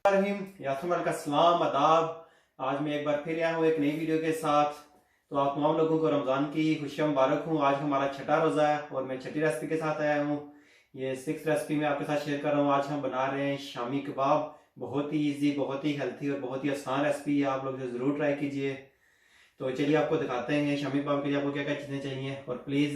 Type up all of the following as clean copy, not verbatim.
सलाम आदाब। आज मैं एक बार फिर आया हूँ एक नई वीडियो के साथ। तो आप तमाम लोगों को रमज़ान की खुशियाँ मुबारक हूँ। आज हमारा छठा रोज़ा है और मैं छठी रेसिपी के साथ आया हूँ। ये 6th रेसिपी मैं आपके साथ शेयर कर रहा हूँ। आज हम बना रहे हैं शामी कबाब। बहुत ही ईजी, बहुत ही हेल्थी और बहुत ही आसान रेसिपी है। आप लोग जो ज़रूर ट्राई कीजिए। तो चलिए आपको दिखाते हैं शामी कबाब के लिए आपको क्या क्या चीज़ें चाहिए। और प्लीज़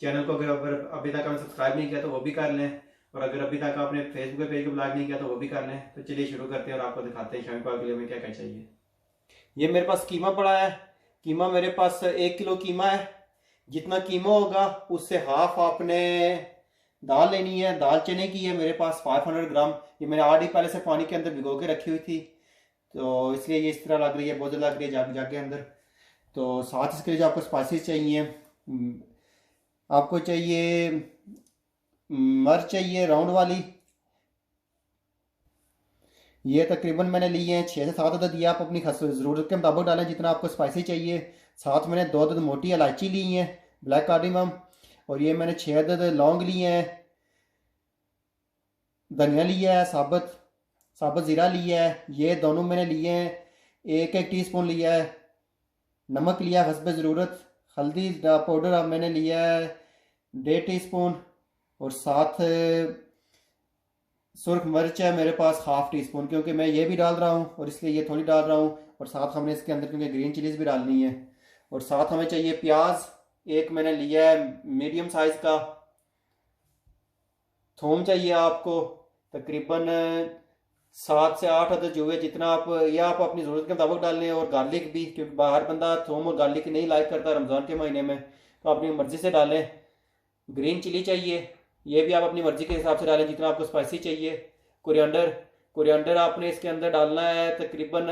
चैनल को अगर अभी तक हमने सब्सक्राइब नहीं किया तो वो भी कर लें, और अगर अभी तक आपने फेसबुक पेज को लाइक नहीं किया तो वो भी कर लें। तो चलिए शुरू करते हैं और आपको दिखाते हैं शामी कबाब के लिए हमें क्या क्या चाहिए। ये मेरे पास कीमा पड़ा है। कीमा मेरे पास 1 किलो कीमा है। जितना कीमा होगा उससे हाफ आपने दाल लेनी है। दाल चने की है मेरे पास 500 ग्राम। ये मैंने आधी पहले से पानी के अंदर भिगो के रखी हुई थी, तो इसलिए ये इस तरह लग रही है, बहुत ज़्यादा लग रही है जाके अंदर। तो साथ इसके लिए जो आपको स्पाइसेस चाहिए, आपको चाहिए मिर्च चाहिए राउंड वाली। ये तकरीबन मैंने लिए हैं 6 से 7 अदद। ये आप अपनी ज़रूरत के मुताबिक डालें जितना आपको स्पाइसी चाहिए। साथ मैंने 2 अदद मोटी इलायची ली हैं, ब्लैक कार्डिमम। और ये मैंने 6 अदद लौंग लिए हैं। धनिया लिया है, साबुत साबुत ज़ीरा लिया है, ये दोनों मैंने लिए हैं। 1-1 टीस्पून लिया है। नमक लिया है हस्ब ज़रूरत। हल्दी पाउडर मैंने लिया है 1.5 टीस्पून। और साथ सुरख मिर्च है मेरे पास 1/2 टीस्पून, क्योंकि मैं ये भी डाल रहा हूँ और इसलिए ये थोड़ी डाल रहा हूँ। और साथ हमने इसके अंदर क्योंकि ग्रीन चिलीज़ भी डालनी है। और साथ हमें चाहिए प्याज, एक मैंने लिया है मीडियम साइज़ का। थूम चाहिए आपको तकरीबन 7 से 8 अदद जो है, जितना आप या आप अपनी ज़रूरत के मुताबिक डाल लें। और गार्लिक भी, क्योंकि बाहर बंदा थूम और गार्लिक नहीं लाइक करता रमज़ान के महीने में, तो अपनी मर्ज़ी से डालें। ग्रीन चिली चाहिए, ये भी आप अपनी मर्ज़ी के हिसाब से डालें जितना आपको स्पाइसी चाहिए। कोरिएंडर, कोरिएंडर आपने इसके अंदर डालना है तकरीबन,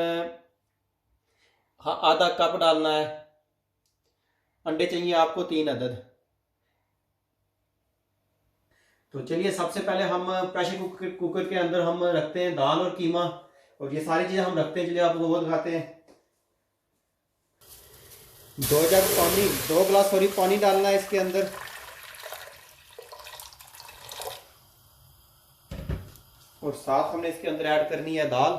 हाँ, आधा कप डालना है। अंडे चाहिए आपको 3 अदद। तो चलिए सबसे पहले हम प्रेशर कुकर के अंदर हम रखते हैं दाल और कीमा, और ये सारी चीज़ें हम रखते हैं। चलिए आपको वो दिखाते हैं। 2 गिलास सॉरी पानी डालना है इसके अंदर। और साथ हमने इसके अंदर ऐड करनी है दाल।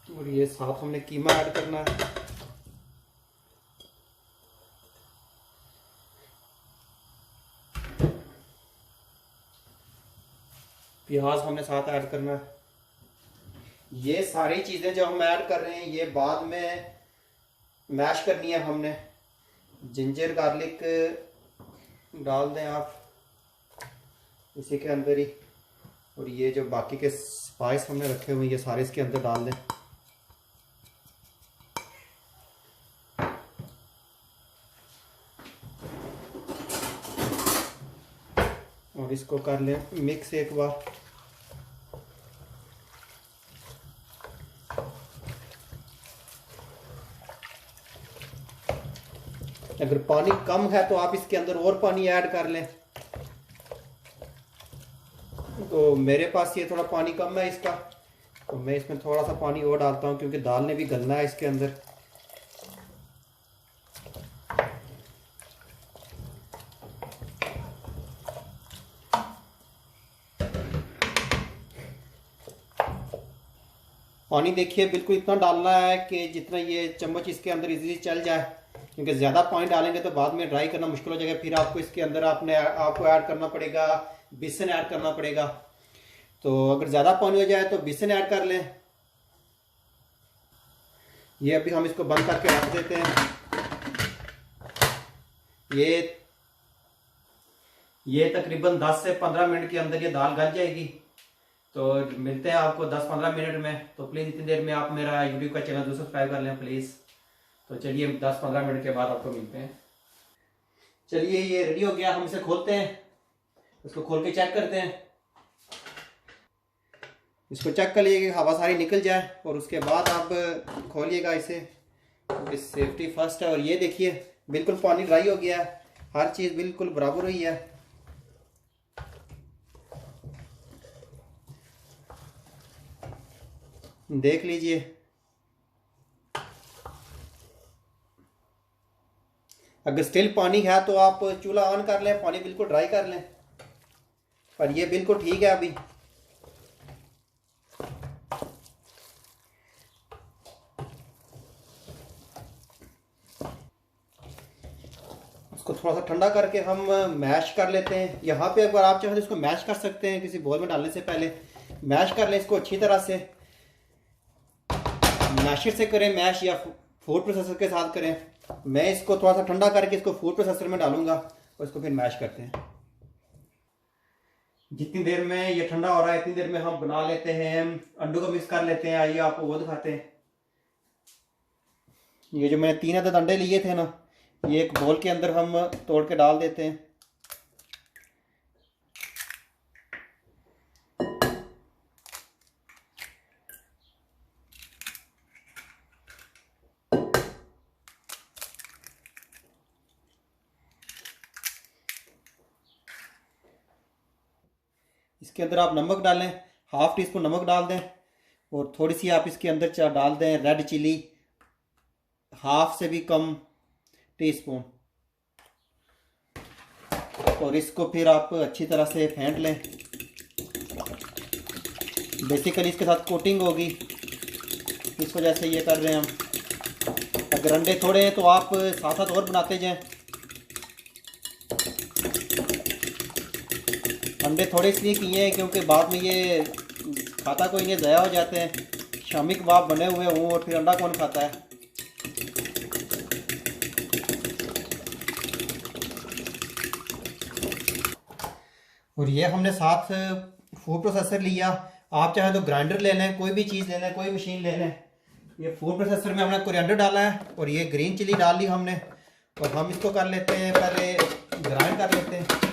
और ये साथ हमने कीमा ऐड करना है। प्याज हमने साथ ऐड करना है। ये सारी चीज़ें जो हम ऐड कर रहे हैं ये बाद में मैश करनी है हमने। जिंजर गार्लिक डाल दें आप इसी के अंदर ही। और ये जो बाकी के स्पाइस हमने रखे हुए ये सारे इसके अंदर डाल दें। और इसको कर लें मिक्स एक बार। अगर पानी कम है तो आप इसके अंदर और पानी ऐड कर लें। तो मेरे पास ये थोड़ा पानी कम है इसका, तो मैं इसमें थोड़ा सा पानी और डालता हूँ क्योंकि दाल ने भी गलना है इसके अंदर। पानी देखिए बिल्कुल इतना डालना है कि जितना ये चम्मच इसके अंदर इजीली चल जाए, क्योंकि ज़्यादा पानी डालेंगे तो बाद में ड्राई करना मुश्किल हो जाएगा। फिर आपको इसके अंदर आपको ऐड करना पड़ेगा, बेसन ऐड करना पड़ेगा। तो अगर ज़्यादा पानी हो जाए तो बेसन ऐड कर लें। ये अभी हम इसको बंद करके रख देते हैं। ये तकरीबन 10 से 15 मिनट के अंदर ये दाल गल जाएगी। तो मिलते हैं आपको 10-15 मिनट में। तो प्लीज़ इतनी देर में आप मेरा यूट्यूब का चैनल जरूर सब्सक्राइब कर लें प्लीज़। तो चलिए 10-15 मिनट के बाद आपको मिलते हैं। चलिए ये रेडी हो गया, हम इसे खोलते हैं। इसको खोल के चेक करते हैं। इसको चेक कर लीजिए कि हवा सारी निकल जाए और उसके बाद आप खोलिएगा इसे। सेफ्टी फर्स्ट है। और ये देखिए बिल्कुल पानी ड्राई हो गया है, हर चीज़ बिल्कुल बराबर हुई है। देख लीजिए। अगर स्टिल पानी है तो आप चूल्हा ऑन कर लें, पानी बिल्कुल ड्राई कर लें, पर ये बिल्कुल ठीक है अभी। इसको थोड़ा सा ठंडा करके हम मैश कर लेते हैं। यहाँ पे अगर आप चाहें तो इसको मैश कर सकते हैं, किसी बोल में डालने से पहले मैश कर लें इसको अच्छी तरह से। मैशर से करें मैश या फूड प्रोसेसर के साथ करें। मैं इसको थोड़ा सा ठंडा करके इसको फूड प्रोसेसर में डालूंगा और इसको फिर मैश करते हैं। जितनी देर में ये ठंडा हो रहा है इतनी देर में हम बना लेते हैं, अंडों को मिक्स कर लेते हैं। आइए आपको वो दिखाते हैं। ये जो मैंने 3 अदद अंडे लिए थे ना, ये एक बोल के अंदर हम तोड़ के डाल देते हैं। इसके अंदर आप नमक डालें, ½ टी स्पून नमक डाल दें, और थोड़ी सी आप इसके अंदर डाल दें रेड चिली, ½ से भी कम टी स्पून। और इसको फिर आप अच्छी तरह से फेंट लें। बेसिकली इसके साथ कोटिंग होगी, इस वजह से ये कर रहे हैं हम। अगर अंडे थोड़े हैं तो आप साथ साथ और बनाते जाएं। अंडे थोड़े इसलिए किए हैं क्योंकि बाद में ये खाता कोई नहीं, ज़ाया हो जाते हैं। शामी कबाब बने हुए हों और फिर अंडा कौन खाता है। और ये हमने साथ फूड प्रोसेसर लिया। आप चाहे तो ग्राइंडर ले लें, कोई भी चीज़ ले लें, कोई मशीन ले लें। ये फूड प्रोसेसर में हमने कोरिएंडर डाला है और ये ग्रीन चिली डाल ली हमने, और हम इसको कर लेते हैं, पहले ग्राइंड कर लेते हैं।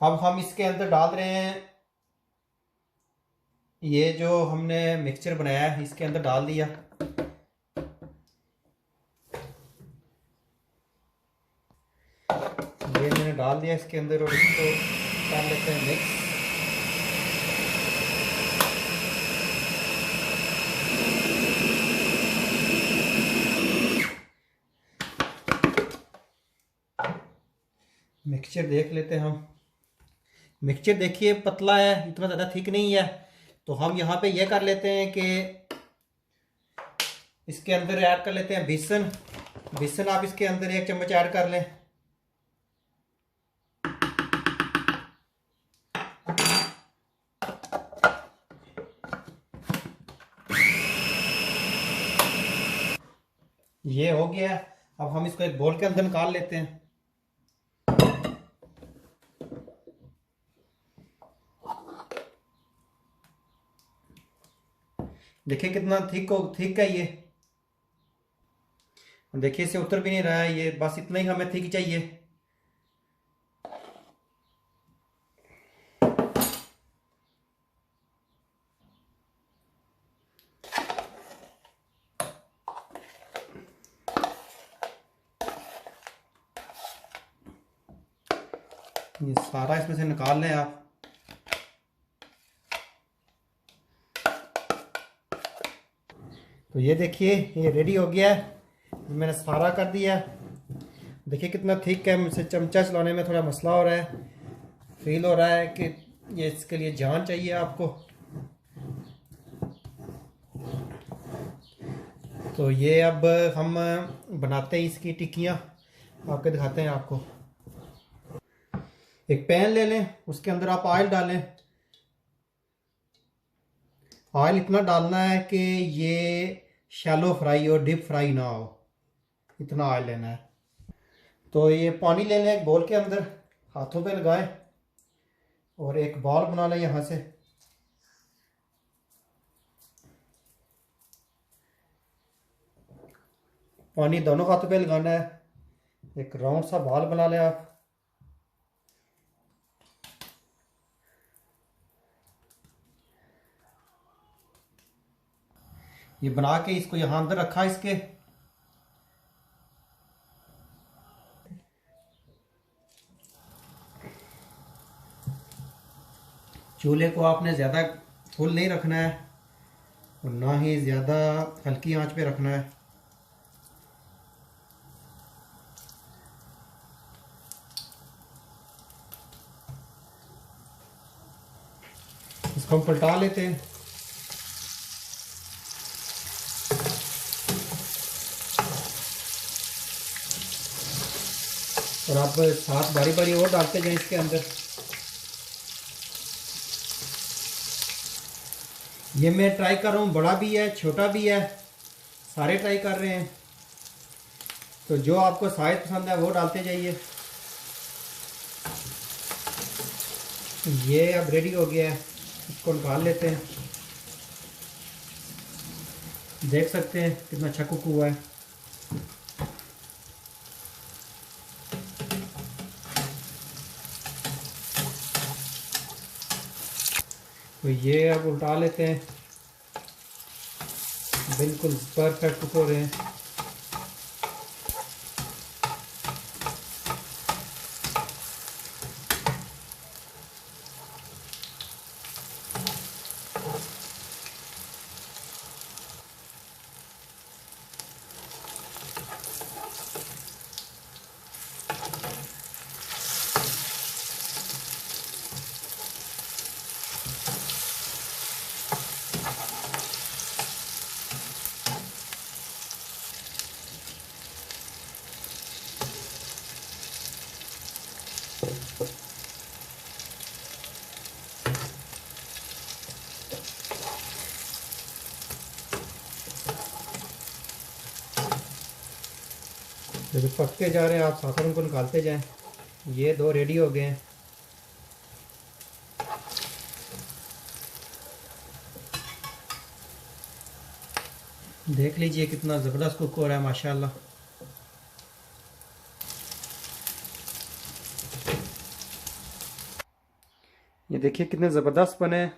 अब हम इसके अंदर डाल रहे हैं ये जो हमने मिक्सचर बनाया है, इसके अंदर डाल दिया। ये मैंने डाल दिया इसके अंदर और इसको कर लेते हैं मिक्स। मिक्सचर देख लेते हैं हम। मिक्सचर देखिए पतला है, इतना ज़्यादा थिक नहीं है। तो हम यहाँ पे ये कर लेते हैं कि इसके अंदर ऐड कर लेते हैं बेसन। बेसन आप इसके अंदर 1 चम्मच ऐड कर लें। ये हो गया। अब हम इसको एक बोल के अंदर निकाल लेते हैं। देखिए कितना थिक है ये। देखिए इसे उतर भी नहीं रहा है ये, बस इतना ही हमें थिक चाहिए। ये सारा इसमें से निकाल लें आप। तो ये देखिए ये रेडी हो गया है, मैंने सारा कर दिया। देखिए कितना थिक है, मुझसे चमचा चलाने में थोड़ा मसला हो रहा है। फील हो रहा है कि ये इसके लिए जान चाहिए आपको। तो ये अब हम बनाते हैं इसकी टिक्कियाँ, आपके दिखाते हैं आपको। एक पैन ले लें, उसके अंदर आप ऑयल डालें। ऑयल इतना डालना है कि ये शैलो फ्राई और डीप फ्राई ना हो, इतना ऑयल लेना है। तो ये पानी ले लें एक बोल के अंदर, हाथों पे लगाएं और एक बॉल बना लें यहाँ से। पानी दोनों हाथों पे लगाना है, एक राउंड सा बॉल बना लें आप। ये बना के इसको यहाँ अंदर रखा इसके। चूल्हे को आपने ज़्यादा फुल नहीं रखना है और ना ही ज़्यादा हल्की आंच पे रखना है। इसको हम पलटा लेते हैं। और आप साथ बारी बारी और डालते जाएं इसके अंदर। ये मैं ट्राई कर रहा हूँ, बड़ा भी है छोटा भी है, सारे ट्राई कर रहे हैं। तो जो आपको साइज पसंद है वो डालते जाइए। ये अब रेडी हो गया है, इसको निकाल लेते हैं। देख सकते हैं कितना अच्छा कुक हुआ है। तो ये अब उल्टा लेते हैं। बिल्कुल परफेक्ट कुक हो रहे हैं। जब पकते जा रहे हैं आप साथ उनको निकालते जाएं। ये दो रेडी हो गए हैं। देख लीजिए कितना ज़बरदस्त कुक हो रहा है माशाल्लाह। ये देखिए कितने ज़बरदस्त बने।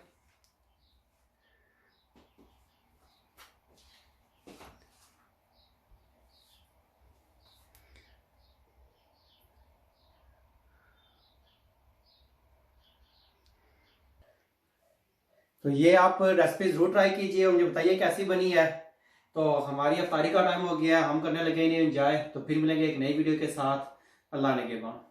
तो ये आप रेसिपी ज़रूर ट्राई कीजिए और मुझे बताइए कैसी बनी है। तो हमारी अफ्तारी का टाइम हो गया, हम करने लगे इन्हें एंजॉय। तो फिर मिलेंगे एक नई वीडियो के साथ। अल्लाह ने के बाद।